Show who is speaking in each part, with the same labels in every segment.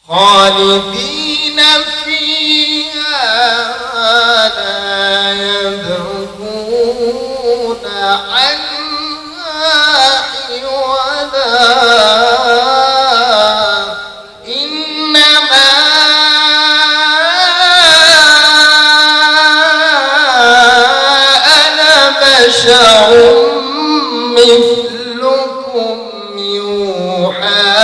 Speaker 1: خالدين فيها لا يبغون عنها حولا إنما أنا بشر مثلكم يوحى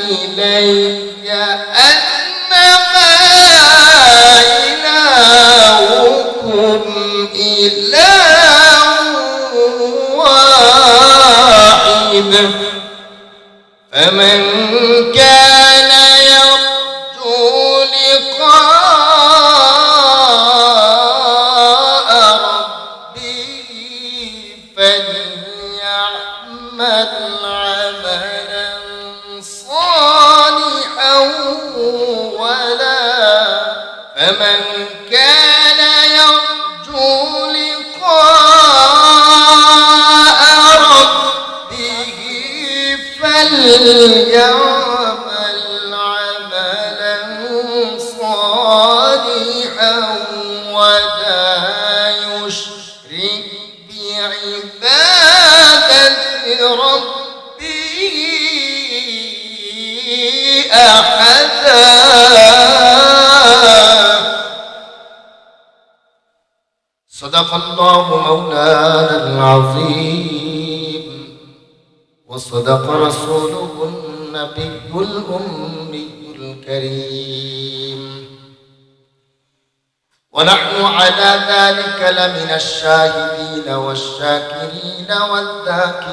Speaker 1: إلي أنما إلهكم إله واحد فمن كان يرجو لقاء ربه فليعمل عملا صالحا فمن كان يرجو لقاء ربه فليعمل عملا صالحا ولا يشرك بعبادة ربه أحدا. صدق الله مولانا العظيم وصدق رسوله النبي الأمي الكريم ونحن على ذلك لمن الشاهدين والشاكرين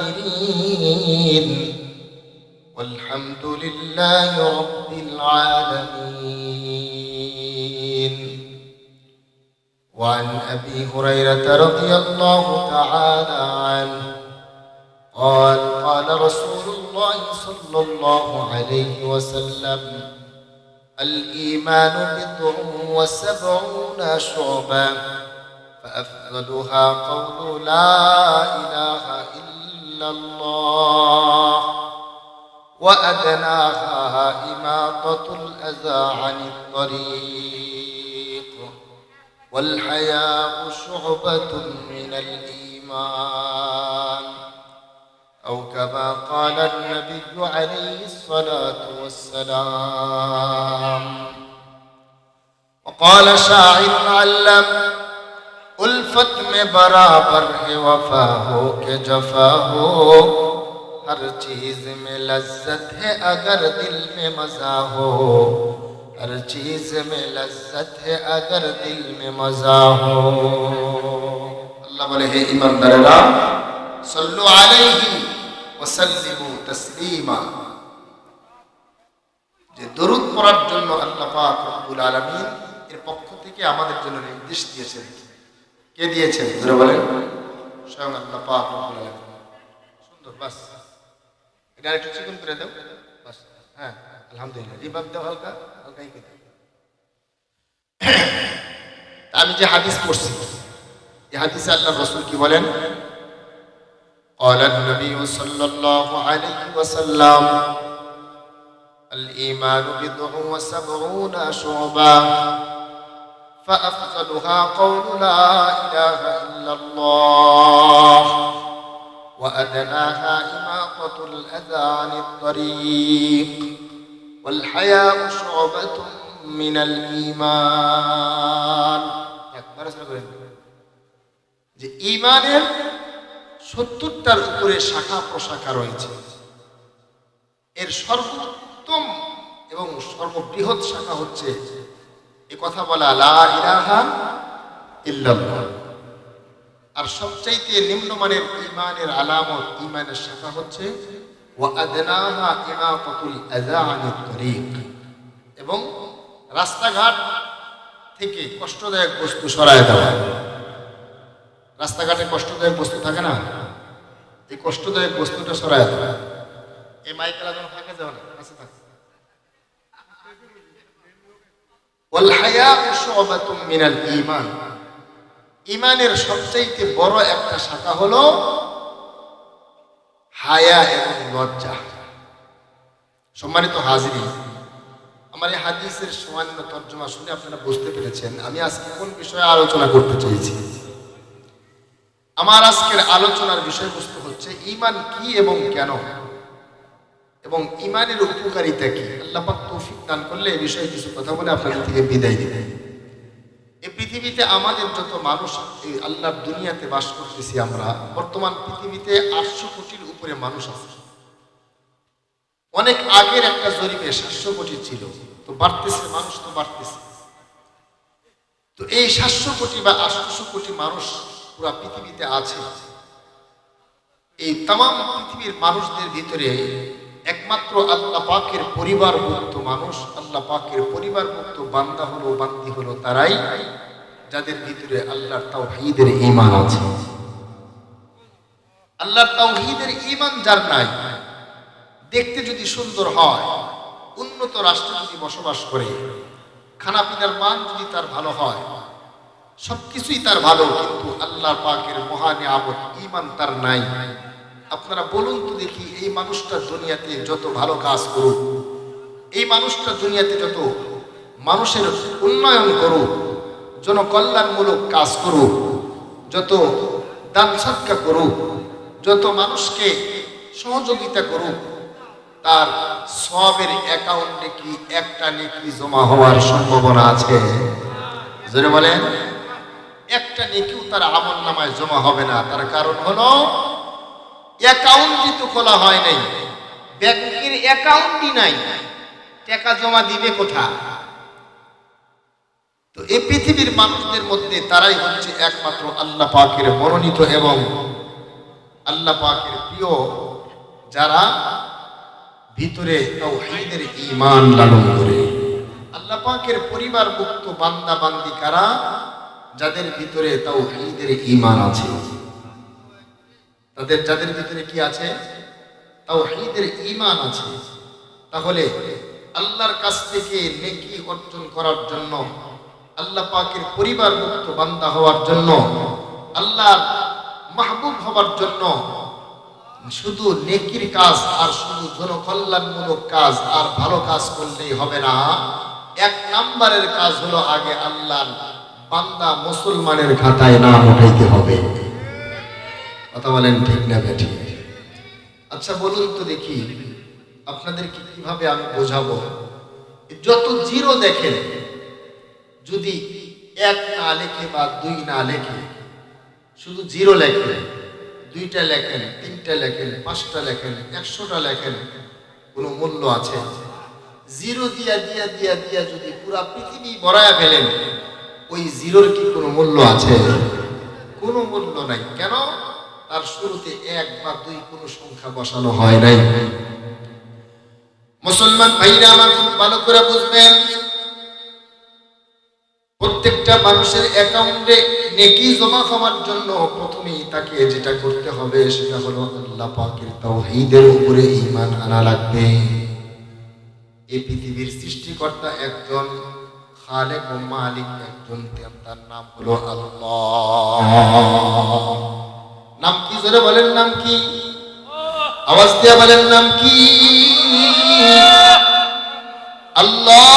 Speaker 1: والذاكرين والحمد لله رب العالمين. وعن أبي هريرة رضي الله تعالى عنه قال قال رسول الله صلى الله عليه وسلم الإيمان بضع وسبعون شعبة فأفضلها قول لا إله إلا الله وأدناها إماطة الأذى عن الطريق والحياء شعبة من الإيمان أو كما قال النبي عليه الصلاة والسلام. وقال شاعر علم उल्फत में बराबर है वफा हो के जफा हो हर चीज में लज्जत है अगर दिल में मजा हो हर चीज में लज्जत है अगर दिल में मजा हो। अल्लाह बोले हे ईमानदारेरा सल्लु अलैहि वसल्लिमु तस्लीमा যে দরুদ পড়ার জন্য আল্লাহ পাক রব্বুল আলামিন এর পক্ষ থেকে আমাদের জন্য নির্দেশ দিয়েছেন। কে দিয়েছেন জোরে বলেন? স্বয়ং আল্লাহ পাক রব্বুল আলামিন। সুন্দর, বাস এটা একটু চিকন করে দাও, বাস। হ্যাঁ আলহামদুলিল্লাহ, রিভাব দাও হালকা হালকাই করে। আমি যে হাদিস পড়ছি এই হাদিসে আল্লাহর রাসূল কি বলেন? قال النبي صلى الله عليه وسلم الإيمان بضع وسبعون شعبة فأفضلها قول لا إله إلا الله وأدناها إماطة الأذى عن الطريق والحياء شعبة من الإيمان. যে ঈমানের ৭০টার উপরে শাখা প্রশাখা রয়েছে, এর সর্বোত্তম এবং সর্ববৃহৎ শাখা হচ্ছে এই কথা বলা লা ইলাহা ইল্লাল্লাহ। আর সবচাইতে নিম্নমানের ঈমানের আলামত, ঈমানের শাখা হচ্ছে ওয়া আদনাহা ইমাতাতুল আযা আনিত তরিক, এবং রাস্তাঘাট থেকে কষ্টদায়ক বস্তু সরায় দেওয়া। রাস্তাঘাটে কষ্টদায়ক বস্তু থাকে না, এই কষ্টদায়ক বস্তুটা সরায় দেওয়া। এই মাইকেল আদম ফাঁকে যাও না, কাছে থাকে। ওয়াল হায়াউ শু'বাতুম মিনাল ঈমান, ঈমানের সবচেয়ে বড় একটা শাখা হলো হায়া এবং লজ্জা। সম্মানিত হাজিরিন, আমার এই হাদিসের সামান্য তর্জমা শুনে আপনারা বুঝতে পেরেছেন আমি আজকে কোন বিষয়ে আলোচনা করতে চাইছি। আমার আজকের আলোচনার বিষয়বস্তু হচ্ছে ঈমান কি এবং কেন, এবং ঈমানের উপকারিতা কি। আল্লাহ পাক তৌফিক দান করলে এই বিষয়ে কিছু কথা বলে আপনাদের থেকে বিদায় দিই। এই পৃথিবীতে আমাদের যত মানুষ এই আল্লাহর দুনিয়াতে বাস করতেছি, আমরা বর্তমান পৃথিবীতে 800 কোটির উপরে মানুষ আছে। অনেক আগের একটা জরিপে 700 কোটি ছিল, তো বাড়তেছে, মানুষ তো বাড়তেছে। তো এই 700 কোটি বা 800 কোটি মানুষ পুরা পৃথিবীতে আছে। এই তামাম পৃথিবীর মানুষদের ভিতরে একমাত্র আল্লাহ পাকের পরিবারভুক্ত মানুষ, আল্লাহ পাকের পরিবারভুক্ত বান্দা হলো, বান্দি হলো তারাই যাদের ভিতরে আল্লাহর তাওহীদের ঈমান আছে। আল্লাহর তাওহীদের ঈমান যার নাই, দেখতে যদি সুন্দর হয়, উন্নত রাষ্ট্রে যদি বসবাস করে, খানা পিনার মান যদি তার ভালো হয়, সবকিছুই তার ভালো, কিন্তু আল্লাহ পাকের মহা নিয়ামত ঈমান তার নাই। আপনারা বলুন তো দেখি, এই মানুষটা দুনিয়াতে যত ভালো কাজ করুক, এই মানুষটা দুনিয়াতে যত মানুষের উন্নয়ন করুক, জনকল্যাণমূলক কাজ করুক, যত দান সদকা করুক, যত মানুষকে সহযোগিতা করুক, তার সওয়াবের অ্যাকাউন্টে কি একটা নেকি জমা হওয়ার সম্ভাবনা আছে? জোরে বলেন। একটা নেকিও তার আমলনামায় জমা হবে না। তার কারণ হলো অ্যাকাউন্টই তো খোলা হয় নাই, ব্যাংকের অ্যাকাউন্টই নাই, টাকা জমা দিবে কোথায়? তো এই পৃথিবীর মানুষদের মধ্যে তারাই হচ্ছে একমাত্র আল্লাহ পাকের মনোনীত এবং আল্লাহ পাকের প্রিয়, যারা ভিতরে তাওহীদের ঈমান লালন করে। আল্লাহ পাকের পরিবারভুক্ত বান্দা বান্দি কারা? যাদের ভিতরে তাওহীদের ঈমান আছে, যাদের ভিতরে কি আছে? তাওহীদের ঈমান আছে। তাহলে আল্লাহর কাছ থেকে নেকি অর্জন করার জন্য, আল্লাহ পাকের পরিবারভুক্ত বান্দা হওয়ার জন্য, আল্লাহর মাহবুব হওয়ার জন্য শুধু নেকির কাজ আর শুধু জনকল্যাণমূলক কাজ আর ভালো কাজ করলেই হবে না। এক নাম্বারের কাজ হলো আগে আল্লাহর বান্দা মুসলমানের খাতায় নাম উঠাইতে হবে। কথা বলেন ঠিক না বেঠিক? আচ্ছা বলুন তো দেখি, আপনাদেরকে কিভাবে আমি বোঝাবো? যত জিরো দেখেন, যদি 1 না লেখে বা 2 না লেখে, শুধু জিরো লেখেন, 2টা লেখেন, 3টা লেখেন, 5টা লেখেন, 100টা লেখেন, কোনো মূল্য আছে? জিরো দিয়া দিয়া দিয়া দিয়া যদি পুরা পৃথিবী ভরায়া ফেলেন, ওই জিরোর কি কোনো মূল্য আছে? কোনো মূল্য নাই। কেন? তার শুরুতে 1 বা 2 কোনো সংখ্যা বসানো হয় নাই। মুসলমান ভাইরা আমার খুব ভালো করে বুঝবেন, প্রত্যেকটা মানুষের অ্যাকাউন্টে নেকি জমা হওয়ার জন্য প্রথমেই তাকে যেটা করতে হবে সেটা হলো আল্লাহ পাকের তাওহীদের উপরে ঈমান আনা লাগবে। এই পৃথিবীর সৃষ্টিকর্তা একজন, খালেক ও মালিক একজন, তার নাম হলো আল্লাহ। নাম কি? জোরে বলেন, নাম কি? আওয়াজ দিয়ে বলেন, নাম কি? আল্লাহ।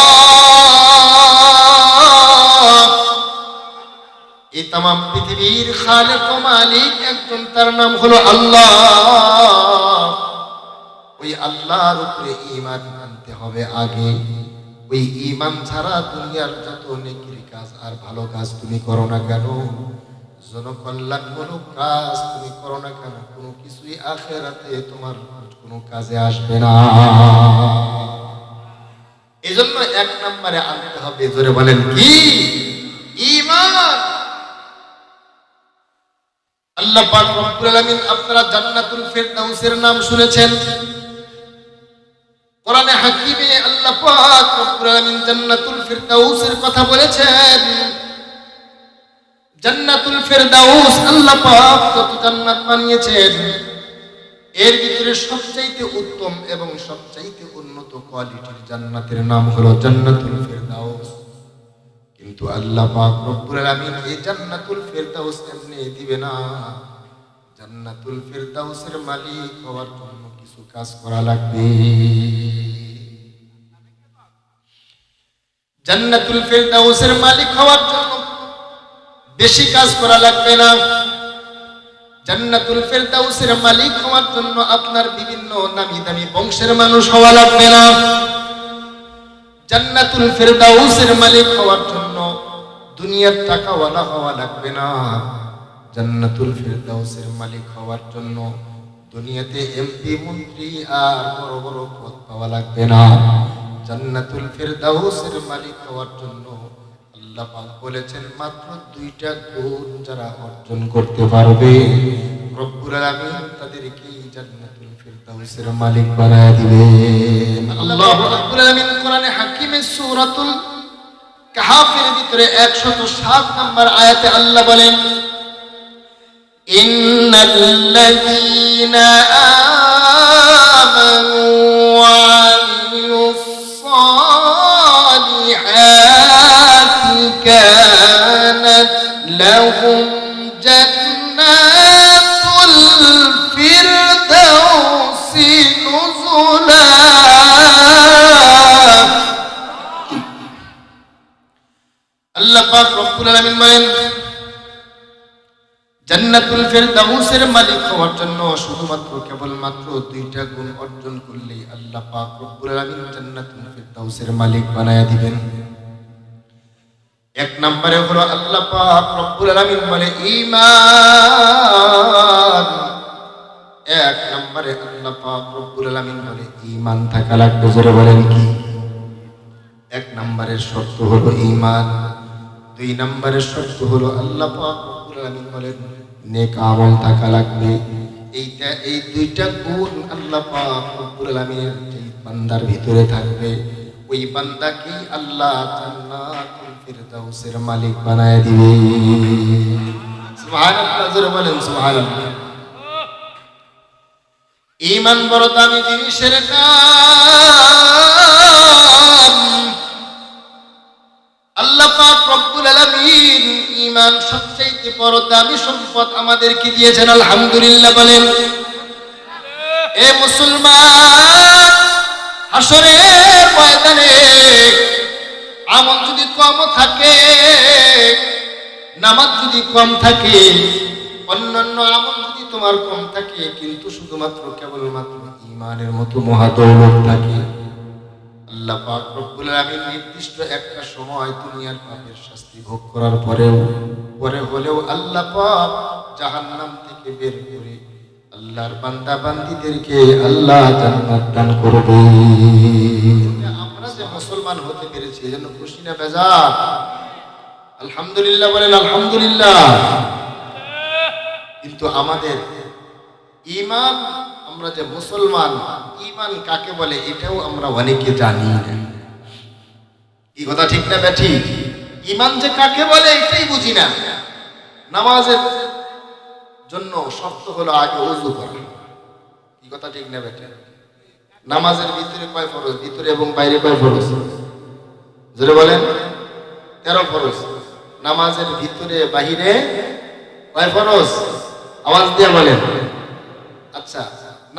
Speaker 1: এই তামাম পৃথিবীর খালেক ও মালিক একজন, তার নাম হলো আল্লাহ। ওই আল্লাহর উপরে ঈমান আনতে হবে আগে। ওই ঈমান ছাড়া দুনিয়ার যত নেকির কাজ আর ভালো কাজ তুমি করো না কেন, জনকল্যাণমূলক কাজ তুমি করো না কেন, কোনো কিছুই আখিরাতে তোমার কোনো কাজে আসবে না। এজন্য 1 নম্বরে আনতে হবে, জোরে বলেন কি? ঈমান। আল্লাহ পাক রব্বুল আলামিন, আপনারা জান্নাতুল ফিরদাউসের নাম শুনেছেন? কোরআনে হাকিমে আল্লাহ পাক রব্বুল আলামিন জান্নাতুল ফিরদাউসের কথা বলেছেন। জান্নাতুল ফিরদাউস, আল্লাহ পাক যত জান্নাত বানিয়েছেন, এর ভিতরে সবচাইতে উত্তম এবং সবচাইতে উন্নত কোয়ালিটির জান্নাতের নাম হলো জান্নাতুল ফিরদাউস। কিন্তু আল্লাহ পাক রব্বুল আলামিন এই জান্নাতুল ফিরদাউস এমনি দিবে না। জান্নাতুল ফিরদাউসের মালিক হওয়ার জন্য কিছু কাজ করা লাগবে। জান্নাতুল ফিরদাউসের মালিক হওয়ার জন্য বেশি কাজ করা লাগবে না। জান্নাতুল ফিরদাউসের মালিক হওয়ার জন্য আপনার বিভিন্ন নামি দামি বংশের মানুষ হওয়া লাগবে না। জান্নাতুল ফিরদাউসের মালিক হওয়ার জন্য দুনিয়ার টাকাওয়ালা হওয়া লাগবে না। জান্নাতুল ফিরদাউসের মালিক হওয়ার জন্য দুনিয়াতে এমপি মন্ত্রী আর বড় বড় পদ পাওয়া লাগবে না। জান্নাতুল ফিরদাউসের মালিক হওয়ার জন্য আল্লাহ পাক বলেছেন মাত্র দুইটা গুণ যারা অর্জন করতে পারবে রব্বুল আলামিন তাদেরকে জান্নাতুল ফিরদাউসের মালিক বানায় দিবেন। আল্লাহ রাব্বুল আলামিন কোরআনে হাকিমে সূরাতুল কাহফের ভিতরে 107 নম্বর আয়াতে আল্লাহ বলেন ইন্নাল্লাযীনা আমানু ওয়া আমিলুস সালিহাতি কানাত লাহুম জান্নাতুল ফিরদাউসি নুজুলা। আল্লাহ পাক রব্বুল আলামিন বলেন জান্নাতুল ফিরদাউসের মালিক হওয়ার জন্য শুধুমাত্র কেবলমাত্র দুইটা গুণ অর্জন করলেই আল্লাহ পাক রব্বুল আলামিন জান্নাতুল ফিরদাউসের মালিক বানায়া দিবেন। এক নম্বরে হলো আল্লাহ পাক রব্বুল আলামিন বলে ঈমান। এক নম্বরে আল্লাহ পাক রব্বুল আলামিন বলে ঈমান থাকা লাগবে। জোরে বলেন কি? এক নম্বরের শর্ত হলো ঈমান। দুই নম্বরের শর্ত হলো আল্লাহ পাক রব্বুল আলামিন বলেন নেক আমল থাকা লাগবে। এই দুইটা গুণ আল্লাহ পাক রব্বুল আলামিনের যে বান্দার ভিতরে থাকবে ওই বান্দাকে আল্লাহ জান্নাতুল ফিরদাউসের মালিক বানায় দিবে। সুবহানাল্লাহ, জোরে বলেন সুবহানাল্লাহ। ঈমান বড় দামি জিনিসের নাম। আল্লাহ পাক রব্বুল আলামিন ঈমান সবচেয়ে বড় দামি সম্পদ আমাদেরকে দিয়েছেন। আলহামদুলিল্লাহ বলেন। এ মুসলমান, হাসরের ময়দানে আমল যদি কম থাকে, নামাজ যদি কম থাকে, অন্যান্য আমল যদি তোমার কম থাকে, কিন্তু শুধুমাত্র কেবলমাত্র ঈমানের মতো মহাদৌলত থাকে, আল্লাহ পাক রব্বুল আলামিন নির্দিষ্ট একটা সময় দুনিয়ার পাপের শাস্তি ভোগ করার পরে হলেও আল্লাহ পাক জাহান্নাম থেকে বের করে আল্লাহর বান্দা বান্দীদেরকে আল্লাহ জান্নাত দান করবে। আমরা যে মুসলমান হতে পেরেছি এজন্য খুশি না বেজার? আলহামদুলিল্লাহ বলেন আলহামদুলিল্লাহ। কিন্তু আমাদের ঈমান, আমরা যে মুসলমান, ঈমান কাকে বলে এটাও আমরা অনেকে জানি না। কি কথা ঠিক না বেঠি? ঈমান যে কাকে বলে এটাই বুঝি না। নামাজের জন্য শর্ত হলো আগে ওযু করা। কি কথা ঠিক না বেঠি? নামাজের ভিতরে কয় ফরজ? ভিতরে এবং বাইরে কয় ফরজ? জোরে বলেন। 13 ফরজ। নামাজের ভিতরে বাহিরে কয় ফরজ? আওয়াজ দিয়ে বলেন। আচ্ছা,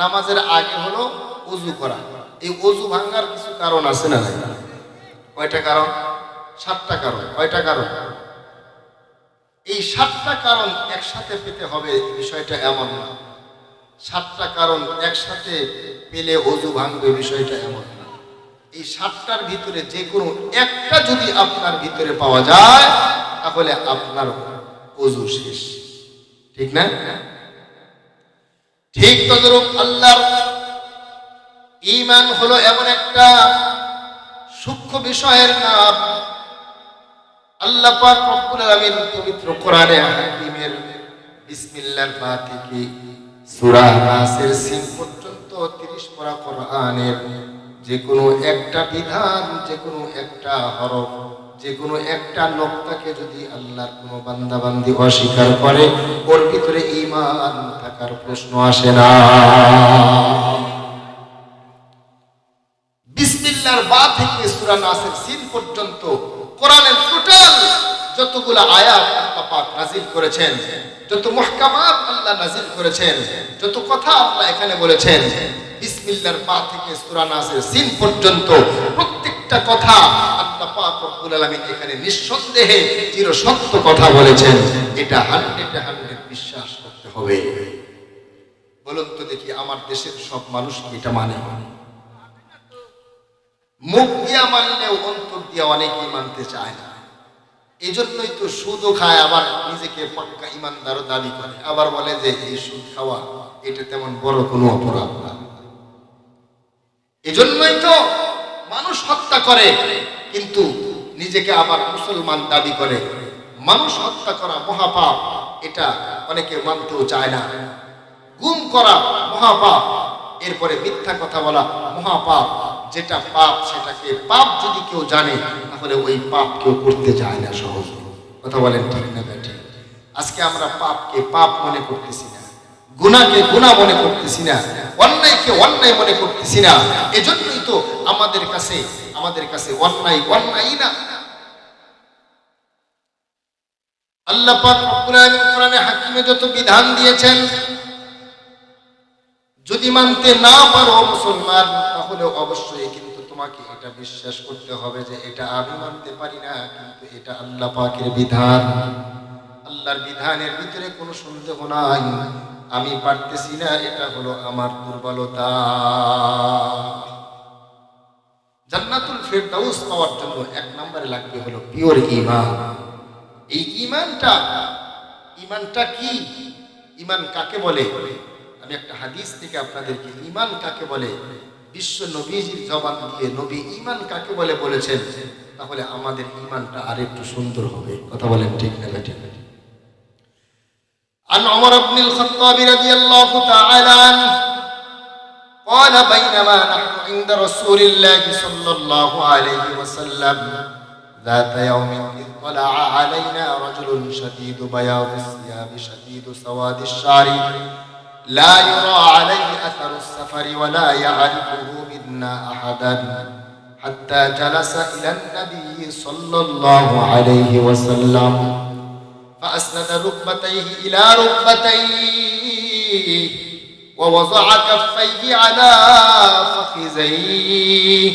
Speaker 1: নামাজের আগে হলো ওযু করা। এই ওযু ভাঙার কিছু কারণ আছে না? কয়টা কারণ? 7টা কারণ। কয়টা কারণ? এই 7টা কারণ একসাথে পেতে হবে বিষয়টা এমন না। 7টা কারণ একসাথে পেলে ওযু ভাঙবে বিষয়টা এমন না। এই 7টার ভিতরে যে কোনো একটা যদি আপনার ভিতরে পাওয়া যায় তাহলে আপনার ওযু শেষ। ঠিক না? ঠিক তদ্রূপ আল্লাহর ঈমান হলো এমন একটা সূক্ষ্ম বিষয়ের নাম। আল্লাহ পাক রব্বুল আলামিন পবিত্র কোরআনে হাকিমের বিসমিল্লাহর পা থেকে সূরা নাসের সিন পর্যন্ত 30 পারা কোরআনের যে কোনো একটা বিধান, যে কোনো একটা হরফ, যে কোনো একটা নোক্তাকে যদি আল্লাহর কোনো বান্দা বান্দি অস্বীকার করে ওর ভিতরে ঈমান থাকার প্রশ্ন আসে না। বিসমিল্লাহর বা থেকে সূরা নাসের সিন পর্যন্ত কোরআনের টোটাল যতগুলো আয়াত আল্লাহ পাক নাযিল করেছেন, যত মুহকামাত আল্লাহ নাযিল করেছেন, যত কথা আল্লাহ এখানে বলেছেন, বিসমিল্লাহর বা থেকে সূরা নাসের সিন পর্যন্ত প্রত্যেকটা কথা আল্লাহ পাক রব্বুল আলামিন এখানে নিঃসন্দেহে চিরসত্য কথা বলেছেন, এটা 100% বিশ্বাস করতে হবে। বলুন তো দেখি, আমার দেশের সব মানুষ কি এটা মানে? মুখ দিয়া মানলেও অন্তর দিয়া অনেকেই মানতে চায় না। এই জন্যই তো সুদও খায়, আবার নিজেকে পাক্কা ইমানদারও দাবি করে, আবার বলে যে এই সুদ খাওয়া এটা তেমন বড় কোনো অপরাধ না। এই জন্যই তো মানুষ হত্যা করে, কিন্তু নিজেকে আবার মুসলমান দাবি করে। মানুষ হত্যা করা মহাপাপ, এটা অনেকে মানতেও চায় না। গুম করা মহাপাপ, এরপরে মিথ্যা কথা বলা মহাপাপ। যেটা পাপ সেটাকে পাপ যদি কেউ জানে, তাহলে ওই পাপ কেউ করতে চায় না সহজে। কথা বলেন ঠিক না বেঠিক? আজকে আমরা পাপকে পাপ মনে করতেছি না, গুনাহকে গুনাহ মনে করতেছি না, অন্যায়কে অন্যায় মনে করতেছি না। এজন্যই তো আমাদের কাছে অন্যায় অন্যায় না। আল্লাহ পাক রব্বুল আলামিন কোরআনে হাকিমে যত বিধান দিয়েছেন, যদি মানতে না পারো মুসলমান, তাহলে অবশ্যই কিন্তু তোমাকে এটা বিশ্বাস করতে হবে যে এটা আমি মানতে পারি না, কিন্তু এটা আল্লাহ পাকের বিধান। আল্লাহর বিধানের ভিতরে কোনো সন্দেহ নাই। আমি পারতেছি না, এটা হলো আমার দুর্বলতা। জান্নাতুল ফেরদাউস পাওয়ার জন্য 1 নম্বরে লাগবে হলো পিওর ঈমান। এই ঈমানটা কি? ঈমান কাকে বলে? আমি একটা হাদিস থেকে আপনাদেরকে ঈমান কাকে বলে বিশ্ব নবীজির জবান দিয়ে নবী ঈমান কাকে বলে বলেছেন, তাহলে আমাদের ঈমানটা আরেকটু সুন্দর হবে। কথা বলেন ঠিক না ঠিক? عن عمر بن الخطاب رضي الله تعالى عنه قال بينما نحن عند رسول الله صلى الله عليه وسلم ذات يوم إذ طلع علينا رجل شديد بياض الثياب شديد سواد الشعر لا يرى عليه أثر السفر ولا يعرفه منا أحدا حتى جلس إلى النبي صلى الله عليه وسلم فأسند ركبتيه إلى ركبتيه ووضع كفيه على فخذيه।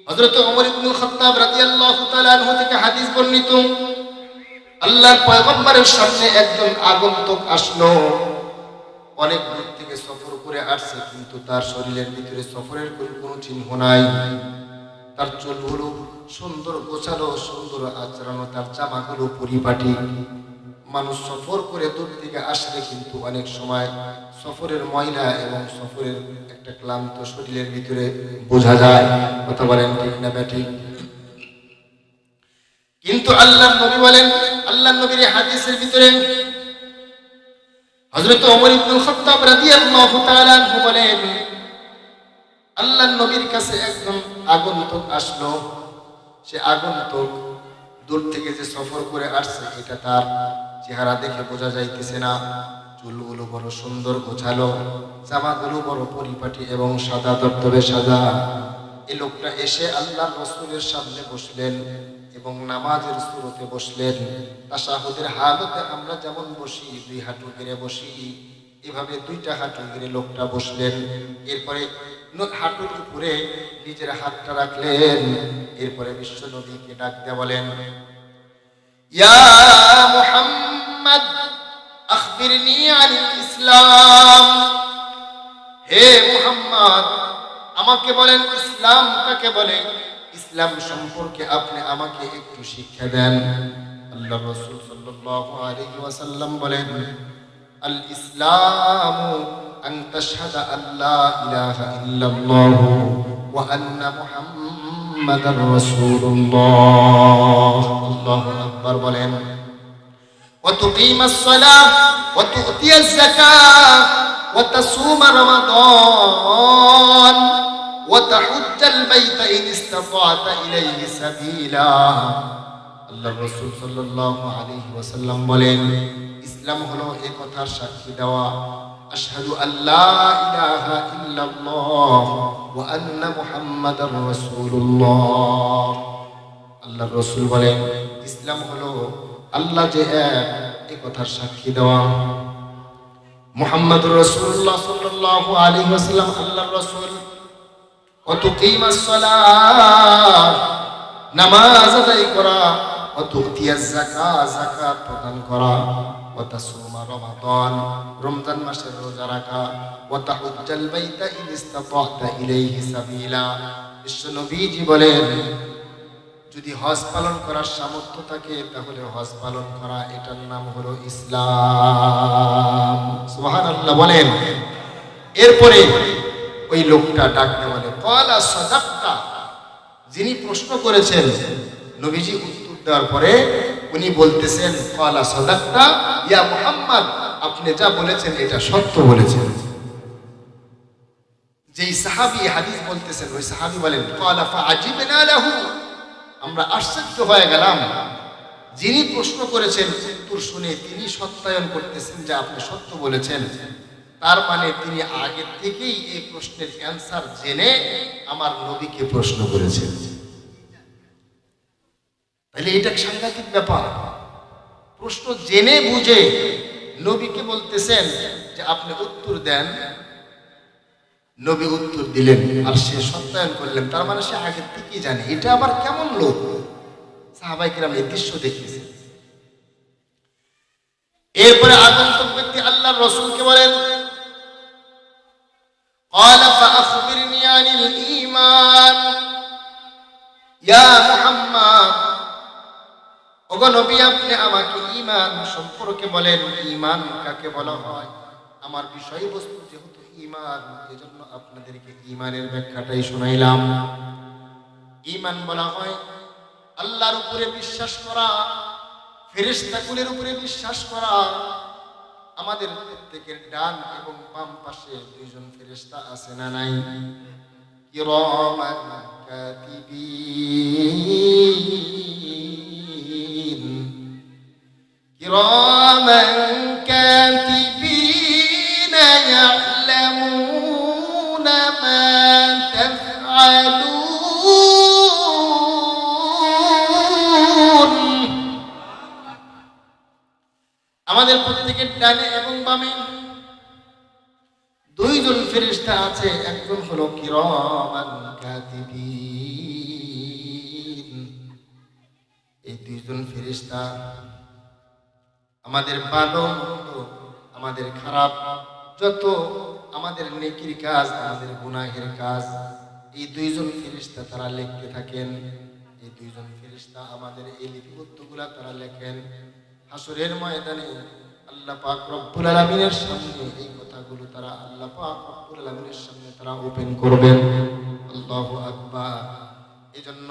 Speaker 1: হযরত ওমর ইবনে খাত্তাব রাদিয়াল্লাহু তাআলা আনহু থেকে হাদিস বর্ণিত, আল্লাহর পয়গম্বরের সামনে একজন আগন্তুক আসলো। অনেক দূর থেকে সফর করে আসছে, কিন্তু তার শরীরের ভিতরে সফরের কোনো চিহ্ন নাই। তার চুলগুলো সুন্দর গোছালো, সুন্দর আচরণ, তার জামাগুলো পরিপাটি। মানুষ সফর করে দূর থেকে আসলে কিন্তু অনেক সময় সফরের ময়লা এবং সফরের একটা ক্লান্ত শরীরের ভিতরে বোঝা যায়। কথা বলেন ঠিক না বেঠিক? কিন্তু আল্লাহর নবী বলেন, আল্লাহর নবীর হাদিসের ভিতরে হযরত ওমর ইবনে খাত্তাব রাদিয়াল্লাহু তাআলা আনহু বলেন, আল্লাহর নবীর কাছে একজন আগন্তুক আসলো। সে আগন্তুক দূর থেকে যে সফর করে আসছে, এটা তার চেহারা দেখে বোঝা যাইতেছে না। চুলগুলো বড় সুন্দর গোছালো, জামাগুলো বড় পরিপাটি এবং সাদা দবদবে সাদা। এই লোকটা এসে আল্লাহর রাসূলের সামনে বসলেন এবং নামাজের সুরতে বসলেন। তাশাহুদের হালতে আমরা যেমন বসি, 2 হাঁটু গেড়ে বসি, এভাবে 2টা হাঁটু গেড়ে লোকটা বসলেন। এরপরে হাঁটুর উপরে নিজের হাতটা রাখলেন। এরপরে বিশ্ব নবীকে ডাক দিয়ে বলেন, ইয়া মুহাম্মদ আখবিরনি আনিল ইসলাম। হে মুহাম্মদ, আমাকে বলেন ইসলাম কাকে বলে, ইসলাম সম্পর্কে আপনি আমাকে একটু শিক্ষা দেন। আল্লাহর রাসূল সাল্লাল্লাহু আলাইহি ওয়াসাল্লাম বলেন, আল ইসলামু আন তাশহাদা আল্লা ইলাহা ইল্লাল্লাহ ওয়া আন্না মুহাম্মাদার রাসূলুল্লাহ। আল্লাহু আকবার বলেন। ওয়া তুকিমাস সালাহ ওয়া তু'তিয়াজ যাকাত ওয়া তাসুমা রমাদান ওয়া তাহুজ্জাল বাইতা ইন ইসতাতা'তা ইলাইহি সাবিলা। আল্লাহর রাসূল সাল্লাল্লাহু আলাইহি ওয়াসাল্লাম বলেন, ইসলাম হলো এই কথার সাক্ষী দেওয়া, আশহাদু আল্লা ইলাহা ইল্লাল্লাহ ওয়া আন্না মুহাম্মাদার রাসূলুল্লাহ। আল্লাহর রাসূল বলেন, ইসলাম হলো আল্লাহ যে এক, এই কথার সাক্ষী দেওয়া। মুহাম্মাদুর রাসূলুল্লাহ সাল্লাল্লাহু আলাইহি ওয়াসাল্লাম আল্লাহর রাসূল। ওয়া তুকিমাস সালাহ, নামাজ আদায় করা, ওয়া তুতিয়াজ যাকাত, যাকাত প্রদান করা, ওয়া তাসুমা রমাদান, রমজান মাসের রোজা রাখা, ওয়া তাহুজ্জাল বাইতা ইন ইসতাতা ইলাইহি সাবিলা। বিশ্ব নবীজি বলেন, যদি হজ পালন করার সামর্থ্য থাকে তাহলে হজ পালন করা, এটার নাম হলো ইসলাম। সুবহানাল্লাহ বলেন। এরপরে ওই লোকটা ডাক দিয়ে বলে, ক্বালা সাদাক্তা, যিনি প্রশ্ন করেছেন, নবীজি উত্তর দেওয়ার পরে উনি বলতেছেন, ক্বালা সাদাক্তা ইয়া মুহাম্মদ, আপনি যা বলেছেন এটা সত্য বলেছেন। যেই সাহাবী হাদিস বলতেছেন ওই সাহাবী বলেন, ক্বালা ফাআজিবনা লাহু, আমরা আশ্চর্য হয়ে গেলাম। যিনি প্রশ্ন করেছেন উত্তর শুনে তিনি সত্যায়ন করতেছেন যে আপনি সত্য বলেছেন, তার মানে তিনি আগে থেকেই এই প্রশ্নের অ্যান্সার জেনে আমার নবীকে প্রশ্ন করেছেন। তাহলে এটা সাংঘাতিক ব্যাপার। প্রশ্ন জেনে বুঝে নবীকে বলতেছেন যে আপনি উত্তর দেন, নবী উত্তর দিলেন আর সে সত্যায়ন করলেন, তার মানে সে আগে থেকেই জানে। এটা আবার কেমন লোক? সাহাবায়ে কেরাম এই দৃশ্য দেখতেছেন। এরপরে আগন্তুক ব্যক্তি আল্লাহর রাসূলকে বলেন, ক্বালা ফাআখবিরনি আনিল ঈমান ইয়া মুহাম্মদ, ওগো নবী আপনি আমাকে ঈমান সম্পর্কে বলেন, ঈমান কাকে বলা হয়? আমার বিষয়বস্তু যেহেতু ঈমান, এজন্য আপনাদেরকে ঈমানের ব্যাখ্যাটাই শোনাইলাম। ঈমান বলা হয় আল্লাহর উপরে বিশ্বাস করা, ফেরেশতাকুলের উপরে বিশ্বাস করা। আমাদের প্রত্যেকের ডান এবং বাম পাশে দুইজন ফেরেশতা আছে না নাই? কিরামান কাতিবিন, কিরামান কাতিবিন ইয়ালামুনা মা তাফআলুন। আমাদের প্রত্যেকের ডানে এবং বামে দুইজন ফেরেশতা আছে, একজন হলো কিরামান কাতিবিন। এই দুইজন ফেরেশতা আমাদের ভালো মন্দ, আমাদের খারাপ, যত আমাদের নেকির কাজ, আমাদের গুনাহের কাজ, এই দুইজন ফেরেশতা তারা লিখতে থাকেন। এই দুইজন ফেরেশতা আমাদের এই লিপিবদ্ধগুলা তারা লেখেন। হাসরের ময়দানে আল্লাহ পাক রব্বুল আলামিনের সামনে এই কথাগুলো তারা আল্লাহ পাক রব্বুল আলামিনের সামনে তারা ওপেন করবেন। আল্লাহু আকবার। এজন্য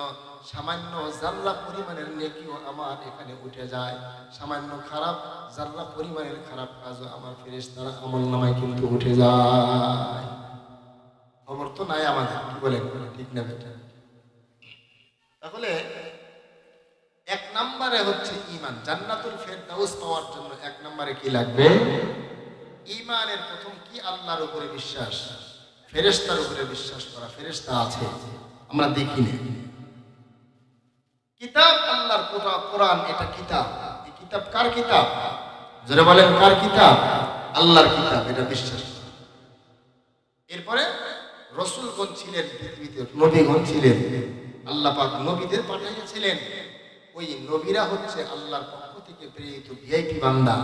Speaker 1: সামান্য জাররা পরিমাণের নেকিও আমার এখানে উঠে যায়, সামান্য খারাপ জাররা পরিমাণের খারাপ কাজও আমার ফেরেশতারা আমলনামায় কিন্তু উঠে যায়। খবর তো নাই আমাদের, কি বলেন? ঠিক না বেটা? তাহলে এক নম্বরে হচ্ছে ঈমান। জান্নাতুল ফেরদাউস পাওয়ার জন্য এক নম্বরে কি লাগবে? ঈমানের প্রথম কি? আল্লাহর উপরে বিশ্বাস, ফেরেশতার উপরে বিশ্বাস করা। ফেরেশতা আছে, আমরা দেখি না। কিতাব আল্লাহর কোরআন, এটা কিতাব। এই কিতাব কার কিতাব? যারা বলেন কার কিতাব? আল্লাহর কিতাব, এটা বিশ্বাস। এরপরে রাসূলগণ ছিলেন পৃথিবীতে, নবীগণ ছিলেন, আল্লাহ পাক নবীদের পাঠিয়েছিলেন। ওই নবীরা হচ্ছে আল্লাহর পক্ষ থেকে প্রেরিত ভিআইপি বান্দা।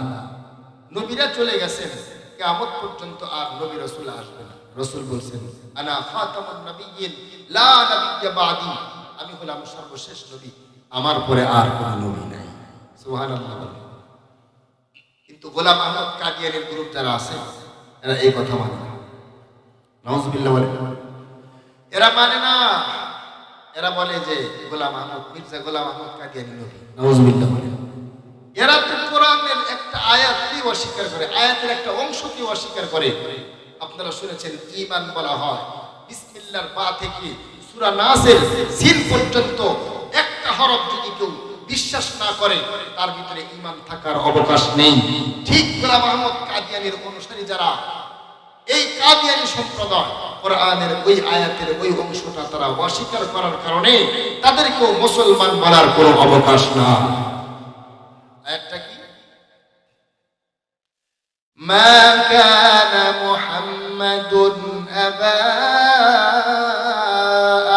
Speaker 1: নবীরা চলে গেছেন, কিয়ামত পর্যন্ত আর নবী রাসূল আসবে না। রাসূল বলেন, আনা খাতামুন নাবিয়্যিন লা নাবিয়্যা বাদি, আমি হলাম সর্বশেষ নবী, আমার পরে আর কোনো নবী নাই। সুবহানাল্লাহ। কিন্তু গোলাম আহমদ কাদিয়ানীর গ্রুপ যারা আছে এরা এই কথা মানে না। নাউজুবিল্লাহ বলে, এরা মানে না। এরা বলে যে গোলাম আহমদ, মির্জা গোলাম আহমদ কাদিয়ানী নবী। নাউজুবিল্লাহ বলে। এরা তো কোরআনের একটা আয়াতকে অস্বীকার করে, আয়াতের একটা অংশকে অস্বীকার করে। আপনারা শুনেছেন ঈমান বলা হয় বিসমিল্লাহর বা থেকে সূরা নাসের সিন পর্যন্ত একটা হরফ যদি কেউ বিশ্বাস না করে তার ভিতরে ঈমান থাকার অবকাশ নেই। ঠিক গোলাম আহমদ কাদিয়ানীর অনুসারী যারা, এই কাদিয়ানী সম্প্রদায় কোরআনের ওই আয়াতের ওই অংশটা তারা অস্বীকার করার কারণে তাদেরকেও মুসলমান বলার কোনো অবকাশ না। আয়াতটা কি? মা কানা মুহাম্মাদুন আবা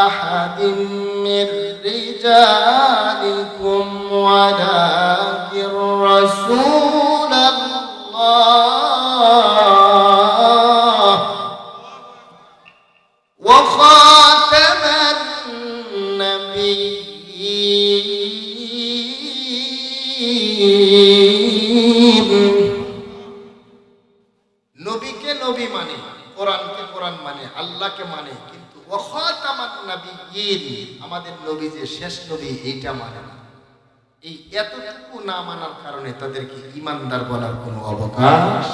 Speaker 1: আহাদিন মির রিজাল আল্লাহকে মানে, কিন্তু ওয়াখাতামান নাবিয়্যিন আমাদের নবী যে শেষ নবী এইটা মানে না। এই এতটুকু না মানার কারণে তাদেরকে ঈমানদার বলার কোনো অবকাশ